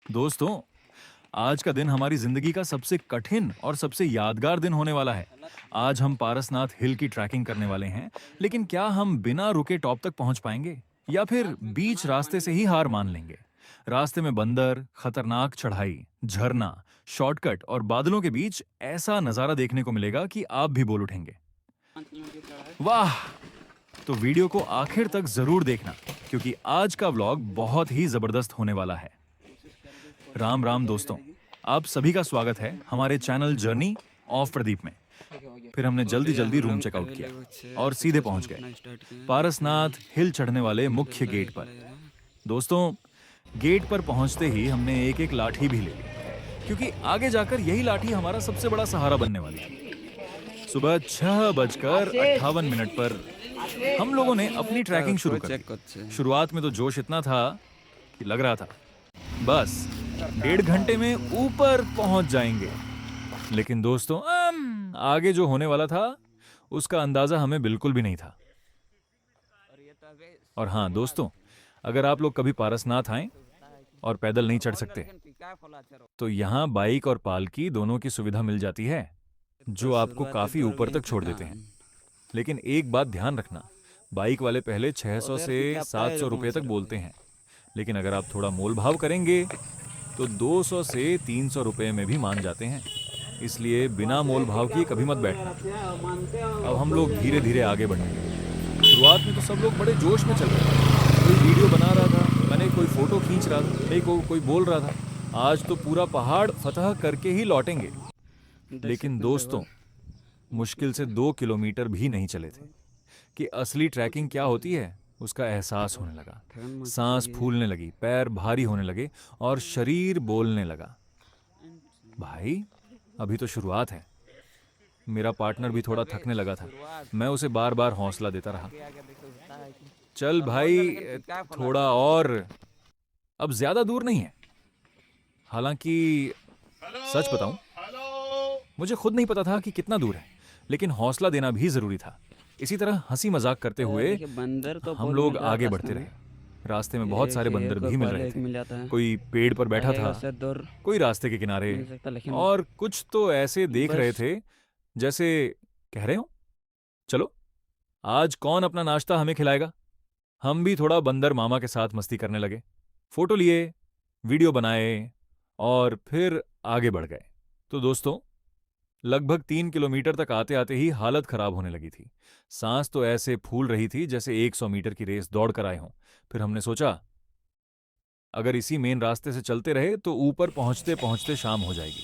दोस्तों, आज का दिन हमारी जिंदगी का सबसे कठिन और सबसे यादगार दिन होने वाला है। आज हम पारसनाथ हिल की ट्रैकिंग करने वाले हैं, लेकिन क्या हम बिना रुके टॉप तक पहुंच पाएंगे या फिर बीच रास्ते से ही हार मान लेंगे? रास्ते में बंदर, खतरनाक चढ़ाई, झरना, शॉर्टकट और बादलों के बीच ऐसा नजारा देखने को मिलेगा कि आप भी बोल उठेंगे, वाह! तो वीडियो को आखिर तक जरूर देखना, क्योंकि आज का व्लॉग बहुत ही जबरदस्त होने वाला है। राम राम दोस्तों, आप सभी का स्वागत है हमारे चैनल जर्नी ऑफ प्रदीप में। फिर हमने जल्दी जल्दी रूम चेकआउट किया और सीधे पहुंच गए पारसनाथ हिल चढ़ने वाले मुख्य गेट पर। दोस्तों, गेट पर पहुंचते ही हमने एक एक लाठी भी ले ली, क्योंकि आगे जाकर यही लाठी हमारा सबसे बड़ा सहारा बनने वाली है। सुबह 6:58 पर हम लोगों ने अपनी ट्रैकिंग शुरू कर दी। शुरुआत में तो जोश इतना था कि लग रहा था बस 1.5 घंटे में ऊपर पहुंच जाएंगे। लेकिन दोस्तों, आगे जो होने वाला था उसका अंदाजा हमें बिल्कुल भी नहीं था। और हाँ दोस्तों, अगर आप लोग कभी पारसनाथ आए और पैदल नहीं चढ़ सकते, तो यहाँ बाइक और पालकी दोनों की सुविधा मिल जाती है, जो आपको काफी ऊपर तक छोड़ देते हैं। लेकिन एक बात ध्यान रखना, बाइक वाले पहले 600 से 700 रुपए तक बोलते हैं, लेकिन अगर आप थोड़ा मोल भाव करेंगे तो 200 से 300 रुपए में भी मान जाते हैं। इसलिए बिना मोल भाव किए कभी मत बैठना। अब हम लोग धीरे धीरे आगे बढ़ेंगे। शुरुआत में तो सब लोग बड़े जोश में चल रहे थे। कोई वीडियो बना रहा था, मैंने कोई फोटो खींच रहा था, कोई बोल रहा था आज तो पूरा पहाड़ फतह करके ही लौटेंगे। लेकिन दोस्तों, मुश्किल से 2 किलोमीटर भी नहीं चले थे कि असली ट्रैकिंग क्या होती है उसका एहसास होने लगा। सांस फूलने लगी, पैर भारी होने लगे और शरीर बोलने लगा, भाई अभी तो शुरुआत है। मेरा पार्टनर भी थोड़ा थकने लगा था। मैं उसे बार बार हौसला देता रहा, चल भाई थोड़ा और, अब ज्यादा दूर नहीं है। हालांकि सच बताऊं, मुझे खुद नहीं पता था कि कितना दूर है, लेकिन हौसला देना भी जरूरी था। इसी तरह हंसी मजाक करते हुए बंदर तो हम लोग आगे बढ़ते रहे। रास्ते में बहुत सारे बंदर भी मिल रहे थे। कोई पेड़ पर बैठा था, कोई रास्ते के किनारे, और कुछ तो ऐसे देख रहे थे जैसे कह रहे हो, चलो आज कौन अपना नाश्ता हमें खिलाएगा। हम भी थोड़ा बंदर मामा के साथ मस्ती करने लगे, फोटो लिए, वीडियो बनाए और फिर आगे बढ़ गए। तो दोस्तों, लगभग 3 किलोमीटर तक आते आते ही हालत खराब होने लगी थी। सांस तो ऐसे फूल रही थी जैसे 100 मीटर की रेस दौड़ कर आए हों। फिर हमने सोचा, अगर इसी मेन रास्ते से चलते रहे तो ऊपर पहुंचते पहुंचते शाम हो जाएगी।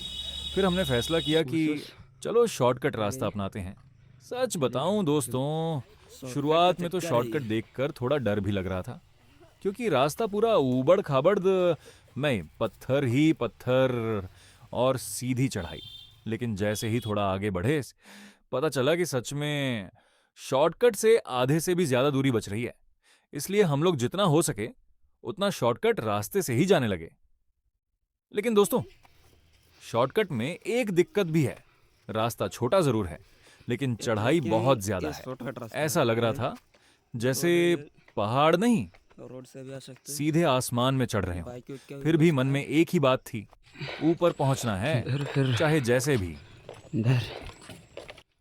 फिर हमने फैसला किया कि चलो शॉर्टकट रास्ता अपनाते हैं। सच बताऊं दोस्तों, शुरुआत में तो शॉर्टकट देखकर थोड़ा डर भी लग रहा था, क्योंकि रास्ता पूरा ऊबड़ खाबड़ में पत्थर ही पत्थर और सीधी चढ़ाई। लेकिन जैसे ही थोड़ा आगे बढ़े, पता चला कि सच में शॉर्टकट से आधे से भी ज्यादा दूरी बच रही है। इसलिए हम लोग जितना हो सके उतना शॉर्टकट रास्ते से ही जाने लगे। लेकिन दोस्तों, शॉर्टकट में एक दिक्कत भी है। रास्ता छोटा जरूर है, लेकिन चढ़ाई बहुत ज्यादा है। ऐसा लग रहा था जैसे पहाड़ नहीं, रोड से भी आ सकते हैं, सीधे आसमान में चढ़ रहे हो। फिर भी मन में एक ही बात थी, ऊपर पहुंचना है, चाहे जैसे भी।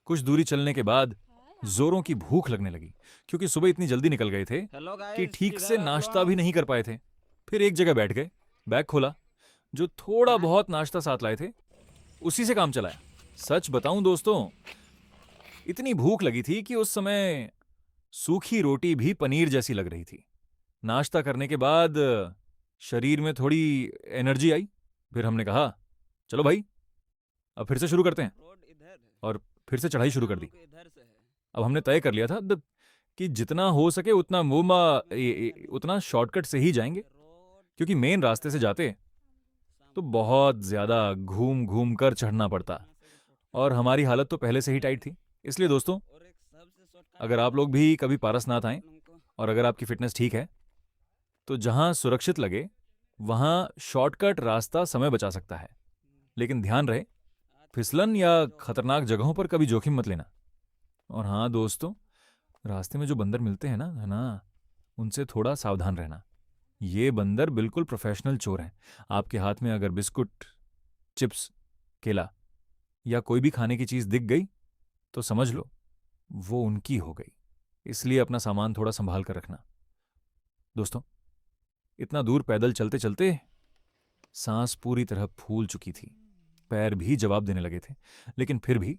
कुछ दूरी चलने के बाद जोरों की भूख लगने लगी, क्योंकि सुबह इतनी जल्दी निकल गए थे कि ठीक से नाश्ता भी नहीं कर पाए थे। फिर एक जगह बैठ गए, बैग खोला, जो थोड़ा बहुत नाश्ता साथ लाए थे उसी से काम चलाया। सच बताऊं दोस्तों, इतनी भूख लगी थी कि उस समय सूखी रोटी भी पनीर जैसी लग रही थी। नाश्ता करने के बाद शरीर में थोड़ी एनर्जी आई। फिर हमने कहा, चलो भाई अब फिर से शुरू करते हैं, और फिर से चढ़ाई शुरू कर दी। अब हमने तय कर लिया था कि जितना हो सके उतना शॉर्टकट से ही जाएंगे, क्योंकि मेन रास्ते से जाते तो बहुत ज्यादा घूम घूम कर चढ़ना पड़ता, और हमारी हालत तो पहले से ही टाइट थी। इसलिए दोस्तों, अगर आप लोग भी कभी पारसनाथ आएं और अगर आपकी फिटनेस ठीक है, तो जहां सुरक्षित लगे वहां शॉर्टकट रास्ता समय बचा सकता है। लेकिन ध्यान रहे, फिसलन या खतरनाक जगहों पर कभी जोखिम मत लेना। और हाँ दोस्तों, रास्ते में जो बंदर मिलते हैं ना, है ना, उनसे थोड़ा सावधान रहना। ये बंदर बिल्कुल प्रोफेशनल चोर हैं। आपके हाथ में अगर बिस्कुट, चिप्स, केला या कोई भी खाने की चीज दिख गई तो समझ लो वो उनकी हो गई। इसलिए अपना सामान थोड़ा संभाल कर रखना। दोस्तों, इतना दूर पैदल चलते चलते सांस पूरी तरह फूल चुकी थी, पैर भी जवाब देने लगे थे, लेकिन फिर भी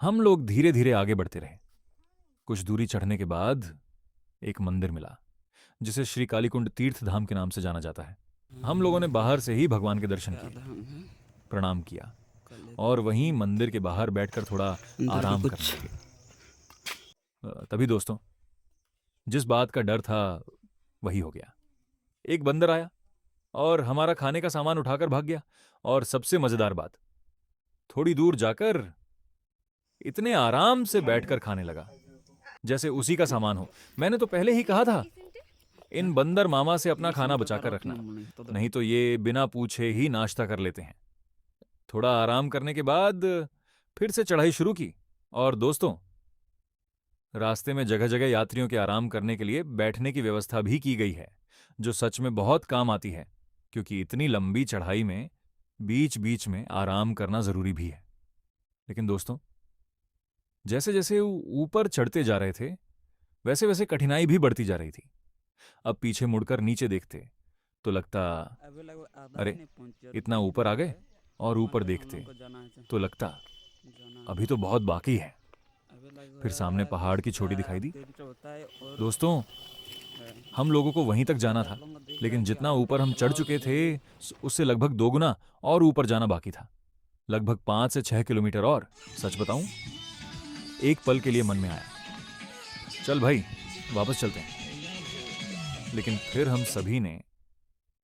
हम लोग धीरे धीरे आगे बढ़ते रहे। कुछ दूरी चढ़ने के बाद एक मंदिर मिला जिसे श्री कालीकुंड तीर्थ धाम के नाम से जाना जाता है। हम लोगों ने बाहर से ही भगवान के दर्शन किए, प्रणाम किया और वहीं मंदिर के बाहर बैठकर थोड़ा आराम करने लगे। तभी दोस्तों, जिस बात का डर था वही हो गया। एक बंदर आया और हमारा खाने का सामान उठाकर भाग गया। और सबसे मजेदार बात, थोड़ी दूर जाकर इतने आराम से बैठकर खाने लगा जैसे उसी का सामान हो। मैंने तो पहले ही कहा था, इन बंदर मामा से अपना खाना बचाकर रखना, नहीं तो ये बिना पूछे ही नाश्ता कर लेते हैं। थोड़ा आराम करने के बाद फिर से चढ़ाई शुरू की। और दोस्तों, रास्ते में जगह जगह यात्रियों के आराम करने के लिए बैठने की व्यवस्था भी की गई है, जो सच में बहुत काम आती है, क्योंकि इतनी लंबी चढ़ाई में बीच बीच में आराम करना जरूरी भी है। लेकिन दोस्तों, जैसे जैसे ऊपर चढ़ते जा रहे थे वैसे वैसे कठिनाई भी बढ़ती जा रही थी। अब पीछे मुड़कर नीचे देखते तो लगता, अरे इतना ऊपर आ गए, और ऊपर देखते तो लगता अभी तो बहुत बाकी है। फिर सामने पहाड़ की चोटी दिखाई दी। दोस्तों, हम लोगों को वहीं तक जाना था, लेकिन जितना ऊपर हम चढ़ चुके थे उससे लगभग दोगुना और ऊपर जाना बाकी था, लगभग 5 से 6 किलोमीटर। और सच बताऊं, एक पल के लिए मन में आया, चल भाई वापस चलते हैं। लेकिन फिर हम सभी ने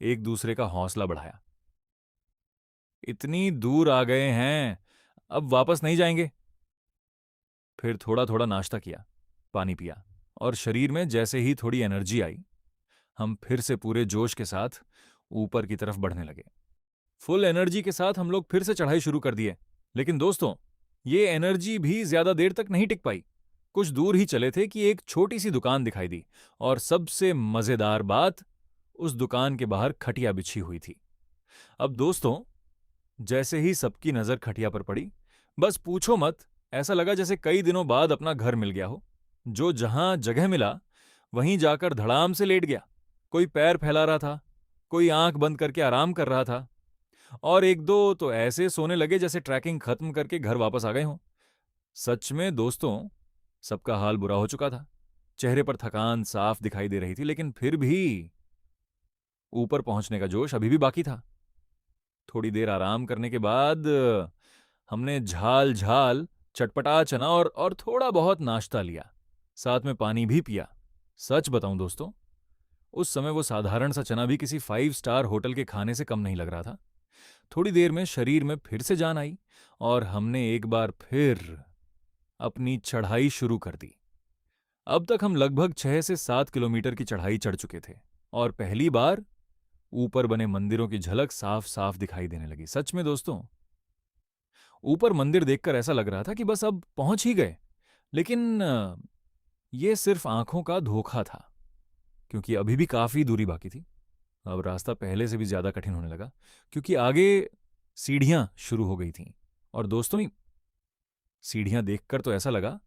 एक दूसरे का हौसला बढ़ाया। इतनी दूर आ गए हैं, अब वापस नहीं जाएंगे। फिर थोड़ा थोड़ा नाश्ता किया, पानी पिया, और शरीर में जैसे ही थोड़ी एनर्जी आई, हम फिर से पूरे जोश के साथ ऊपर की तरफ बढ़ने लगे। फुल एनर्जी के साथ हम लोग फिर से चढ़ाई शुरू कर दिए। लेकिन दोस्तों, ये एनर्जी भी ज्यादा देर तक नहीं टिक पाई। कुछ दूर ही चले थे कि एक छोटी सी दुकान दिखाई दी, और सबसे मजेदार बात, उस दुकान के बाहर खटिया बिछी हुई थी। अब दोस्तों, जैसे ही सबकी नजर खटिया पर पड़ी, बस पूछो मत, ऐसा लगा जैसे कई दिनों बाद अपना घर मिल गया हो। जो जहां जगह मिला वहीं जाकर धड़ाम से लेट गया। कोई पैर फैला रहा था, कोई आंख बंद करके आराम कर रहा था, और एक दो तो ऐसे सोने लगे जैसे ट्रैकिंग खत्म करके घर वापस आ गए हों। सच में दोस्तों, सबका हाल बुरा हो चुका था। चेहरे पर थकान साफ दिखाई दे रही थी, लेकिन फिर भी ऊपर पहुंचने का जोश अभी भी बाकी था। थोड़ी देर आराम करने के बाद हमने झाल झाल चटपटा चना और थोड़ा बहुत नाश्ता लिया, साथ में पानी भी पिया। सच बताऊं दोस्तों, उस समय वो साधारण सा चना भी किसी 5 स्टार होटल के खाने से कम नहीं लग रहा था। थोड़ी देर में शरीर में फिर से जान आई और हमने एक बार फिर अपनी चढ़ाई शुरू कर दी। अब तक हम लगभग 6 से 7 किलोमीटर की चढ़ाई चढ़ चुके थे, और पहली बार ऊपर बने मंदिरों की झलक साफ साफ दिखाई देने लगी। सच में दोस्तों, ऊपर मंदिर देखकर ऐसा लग रहा था कि बस अब पहुंच ही गए। लेकिन ये सिर्फ आंखों का धोखा था, क्योंकि अभी भी काफी दूरी बाकी थी। अब रास्ता पहले से भी ज्यादा कठिन होने लगा, क्योंकि आगे सीढ़ियां शुरू हो गई थीं। और दोस्तों, सीढ़ियां देखकर तो ऐसा लगा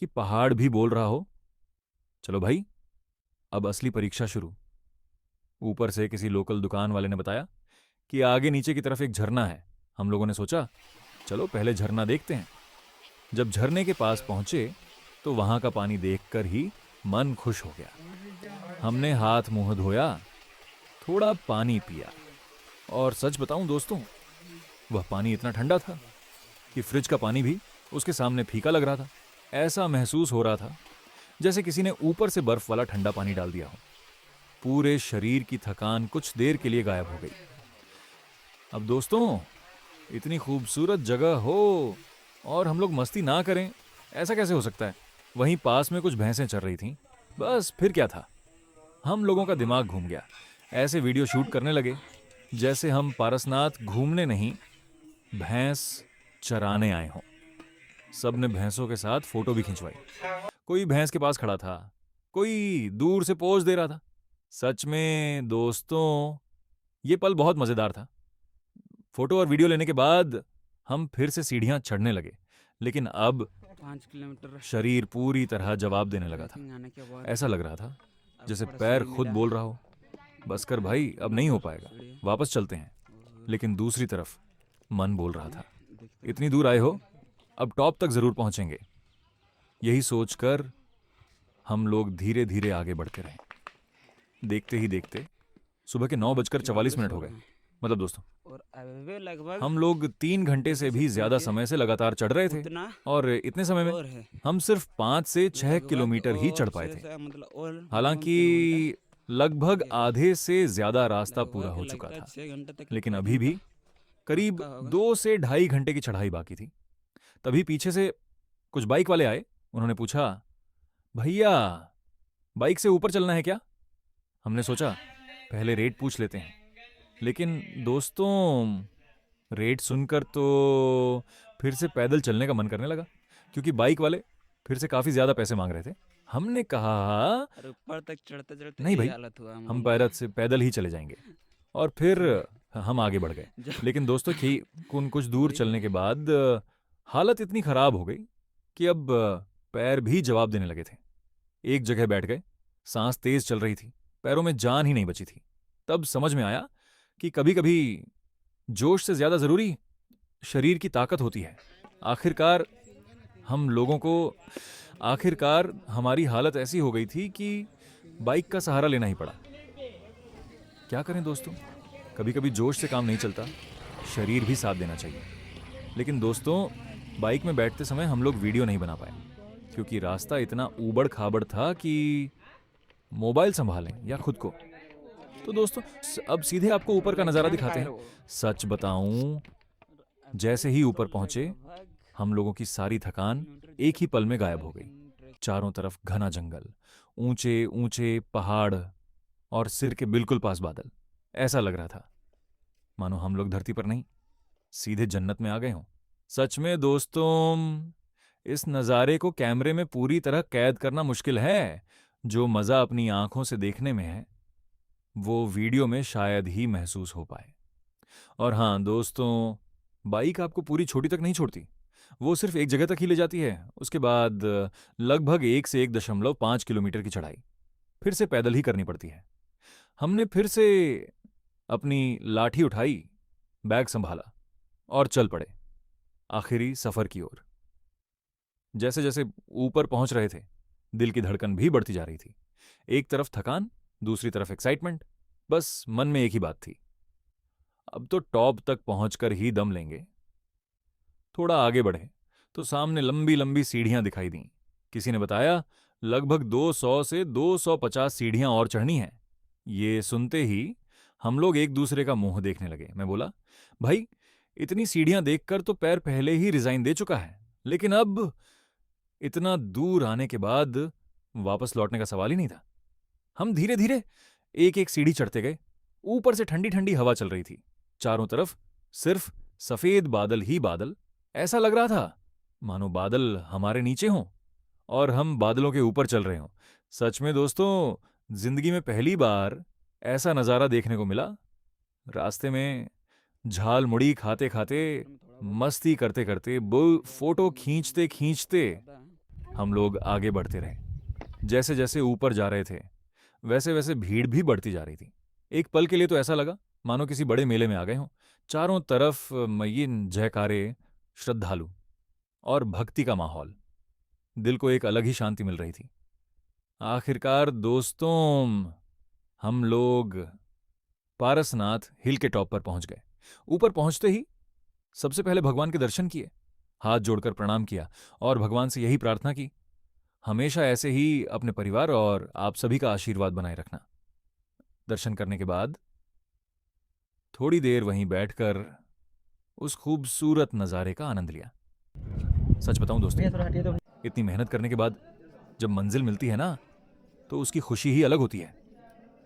कि पहाड़ भी बोल रहा हो, चलो भाई, अब असली परीक्षा शुरू। ऊपर से किसी लोकल दुकान वाले ने बताया कि आगे नीचे की तरफ एक झरना है। हम लोगों ने सोचा, चलो पहले झरना देखते हैं। जब झरने के पास पहुंचे तो वहां का पानी देखकर ही मन खुश हो गया। हमने हाथ मुंह धोया, थोड़ा पानी पिया, और सच बताऊं दोस्तों, वह पानी इतना ठंडा था कि फ्रिज का पानी भी उसके सामने फीका लग रहा था। ऐसा महसूस हो रहा था जैसे किसी ने ऊपर से बर्फ वाला ठंडा पानी डाल दिया हो। पूरे शरीर की थकान कुछ देर के लिए गायब हो गई। अब दोस्तों, इतनी खूबसूरत जगह हो और हम लोग मस्ती ना करें, ऐसा कैसे हो सकता है? वहीं पास में कुछ भैंसें चर रही थीं। बस फिर क्या था, हम लोगों का दिमाग घूम गया। ऐसे वीडियो शूट करने लगे जैसे हम पारसनाथ घूमने नहीं, भैंस चराने आए हों। सब ने भैंसों के साथ फोटो भी खिंचवाई। कोई भैंस के पास खड़ा था, कोई दूर से पोज दे रहा था। सच में दोस्तों, ये पल बहुत मजेदार था। फोटो और वीडियो लेने के बाद हम फिर से सीढ़ियां चढ़ने लगे, लेकिन अब 5 किलोमीटर शरीर पूरी तरह जवाब देने लगा था। ट्रैकिंग आने के बाद ऐसा लग रहा था अब जैसे थोड़ा पैर सीढ़ी खुद मिला बोल है। रहा हो, बस कर भाई, अब नहीं हो पाएगा, सीढ़ी वापस चलते हैं। और लेकिन दूसरी तरफ मन बोल रहा था, देखते इतनी दूर आए हो, अब टॉप तक जरूर पहुंचेंगे। यही सोचकर हम लोग धीरे धीरे आगे बढ़ते रहे। देखते ही देखते सुबह के 9:44 हो गए। मतलब दोस्तों, और अभी लगभग हम लोग 3 घंटे से भी ज्यादा समय से लगातार चढ़ रहे थे, उतना और इतने समय में और है। हम सिर्फ 5 से 6 लगभग किलोमीटर ही और चढ़ पाए 6 थे। से मतलब और minimum 3 घंटा हालांकि लगभग ये है। आधे से ज्यादा रास्ता पूरा लगभग हो चुका लगता है था, 6 घंटे तक लेकिन ट्रैकिंग अभी भी का करीब पक्का होगा। 2 से ढाई घंटे की चढ़ाई बाकी थी। तभी पीछे से कुछ बाइक वाले आए। उन्होंने पूछा, भैया बाइक से ऊपर चलना है क्या? हमने सोचा पहले रेट पूछ लेते हैं, लेकिन दोस्तों रेट सुनकर तो फिर से पैदल चलने का मन करने लगा, क्योंकि बाइक वाले फिर से काफी ज्यादा पैसे मांग रहे थे। हमने कहा, और ऊपर तक चढ़ते चढ़ते नहीं यही भाई, हालत हुआ हम हम लोगों पैदल ही चले जाएंगे। और फिर हम आगे बढ़ गए। का। लेकिन दोस्तों कुछ दूर वही। चलने के बाद हालत इतनी खराब हो गई कि अब पैर भी जवाब देने लगे थे। एक जगह बैठ गए, सांस तेज चल रही थी, पैरों में जान ही नहीं बची थी। तब समझ में आया कि कभी कभी जोश से ज्यादा जरूरी शरीर की ताकत होती है। आखिरकार हम लोगों को आखिरकार हमारी हालत ऐसी हो गई थी कि बाइक का सहारा लेना ही पड़ा। क्या करें दोस्तों, कभी कभी जोश से काम नहीं चलता, शरीर भी साथ देना चाहिए। लेकिन दोस्तों, बाइक में बैठते समय हम लोग वीडियो नहीं बना पाए, क्योंकि रास्ता इतना ऊबड़ खाबड़ था कि मोबाइल संभालें या खुद को। तो दोस्तों, अब सीधे आपको ऊपर का नज़ारा दिखाते हैं। सच बताऊं, जैसे ही ऊपर पहुंचे, हम लोगों की सारी थकान एक ही पल में गायब हो गई। चारों तरफ घना जंगल, ऊंचे ऊंचे पहाड़ और सिर के बिल्कुल पास बादल। ऐसा लग रहा था मानो हम लोग धरती पर नहीं, सीधे जन्नत में आ गए हों। सच में दोस्तों, इस नज़ारे को कैमरे में पूरी तरह कैद करना मुश्किल है। जो मज़ा अपनी आंखों से देखने में है, वो वीडियो में शायद ही महसूस हो पाए। और हाँ दोस्तों, बाइक आपको पूरी छोटी तक नहीं छोड़ती, वो सिर्फ एक जगह तक ही ले जाती है। उसके बाद लगभग 1 से 1.5 किलोमीटर की चढ़ाई फिर से पैदल ही करनी पड़ती है। हमने फिर से अपनी लाठी उठाई, बैग संभाला और चल पड़े आखिरी सफर की ओर। जैसे जैसे ऊपर पहुंच रहे थे, दिल की धड़कन भी बढ़ती जा रही थी। एक तरफ थकान, दूसरी तरफ एक्साइटमेंट। बस मन में एक ही बात थी, अब तो टॉप तक पहुंचकर ही दम लेंगे। थोड़ा आगे बढ़े तो सामने लंबी लंबी सीढ़ियां दिखाई दी। किसी ने बताया लगभग 200 से 250 सीढ़ियां और चढ़नी हैं। ये सुनते ही हम लोग एक दूसरे का मुंह देखने लगे। मैं बोला, भाई इतनी सीढ़ियां देखकर तो पैर पहले ही रिजाइन दे चुका है, लेकिन अब इतना दूर आने के बाद वापस लौटने का सवाल ही नहीं था। हम धीरे धीरे एक एक सीढ़ी चढ़ते गए। ऊपर से ठंडी ठंडी हवा चल रही थी, चारों तरफ सिर्फ सफेद बादल ही बादल। ऐसा लग रहा था मानो बादल हमारे नीचे हों और हम बादलों के ऊपर चल रहे हों। सच में दोस्तों, जिंदगी में पहली बार ऐसा नज़ारा देखने को मिला। रास्ते में झाल मुड़ी खाते खाते, मस्ती करते करते, फोटो खींचते खींचते हम लोग आगे बढ़ते रहे। जैसे जैसे ऊपर जा रहे थे, वैसे वैसे भीड़ भी बढ़ती जा रही थी। एक पल के लिए तो ऐसा लगा मानो किसी बड़े मेले में आ गए हों। चारों तरफ मय्यिन जयकारे, श्रद्धालु और भक्ति का माहौल। दिल को एक अलग ही शांति मिल रही थी। आखिरकार दोस्तों, हम लोग पारसनाथ हिल के टॉप पर पहुंच गए। ऊपर पहुंचते ही सबसे पहले भगवान के दर्शन किए, हाथ जोड़कर प्रणाम किया और भगवान से यही प्रार्थना की, हमेशा ऐसे ही अपने परिवार और आप सभी का आशीर्वाद बनाए रखना। दर्शन करने के बाद थोड़ी देर वहीं बैठकर उस खूबसूरत नज़ारे का आनंद लिया। सच बताऊं दोस्तों, इतनी मेहनत करने के बाद जब मंजिल मिलती है ना, तो उसकी खुशी ही अलग होती है।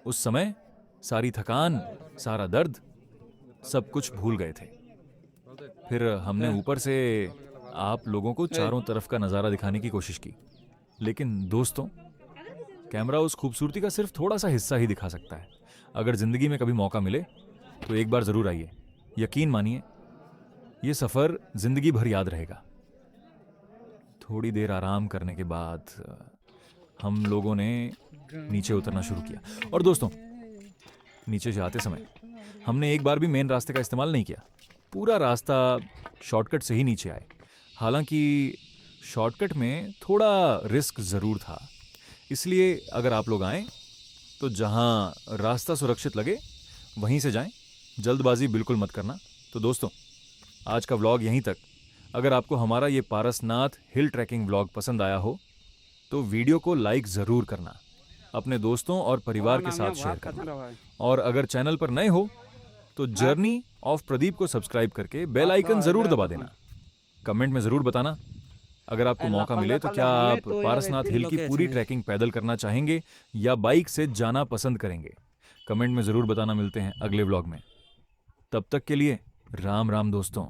उस समय सारी थकान, सारा दर्द, सब कुछ भूल गए थे। फिर हमने ऊपर से आप लोगों को चारों तरफ का नज़ारा दिखाने की कोशिश की, लेकिन दोस्तों कैमरा उस खूबसूरती का सिर्फ थोड़ा सा हिस्सा ही दिखा सकता है। अगर जिंदगी में कभी मौका मिले तो एक बार जरूर आइए। यकीन मानिए, ये सफर जिंदगी भर याद रहेगा। थोड़ी देर आराम करने के बाद हम लोगों ने नीचे उतरना शुरू किया। और दोस्तों, नीचे जाते समय हमने एक बार भी मेन रास्ते का इस्तेमाल नहीं किया। पूरा रास्ता शॉर्टकट से ही नीचे आए। हालांकि शॉर्टकट में थोड़ा रिस्क ज़रूर था, इसलिए अगर आप लोग आएँ तो जहां रास्ता सुरक्षित लगे वहीं से जाएं। जल्दबाजी बिल्कुल मत करना। तो दोस्तों, आज का व्लॉग यहीं तक। अगर आपको हमारा ये पारसनाथ हिल ट्रैकिंग व्लॉग पसंद आया हो तो वीडियो को लाइक ज़रूर करना, अपने दोस्तों और परिवार के साथ शेयर करना, और अगर चैनल पर नए हो तो जर्नी ऑफ प्रदीप को सब्सक्राइब करके बेल आइकन ज़रूर दबा देना। कमेंट में ज़रूर बताना अगर आपको मौका मिले तो क्या आप पारसनाथ हिल की पूरी ट्रैकिंग पैदल करना चाहेंगे या बाइक से जाना पसंद करेंगे। कमेंट में ज़रूर बताना। मिलते हैं अगले व्लॉग में, तब तक के लिए राम राम दोस्तों।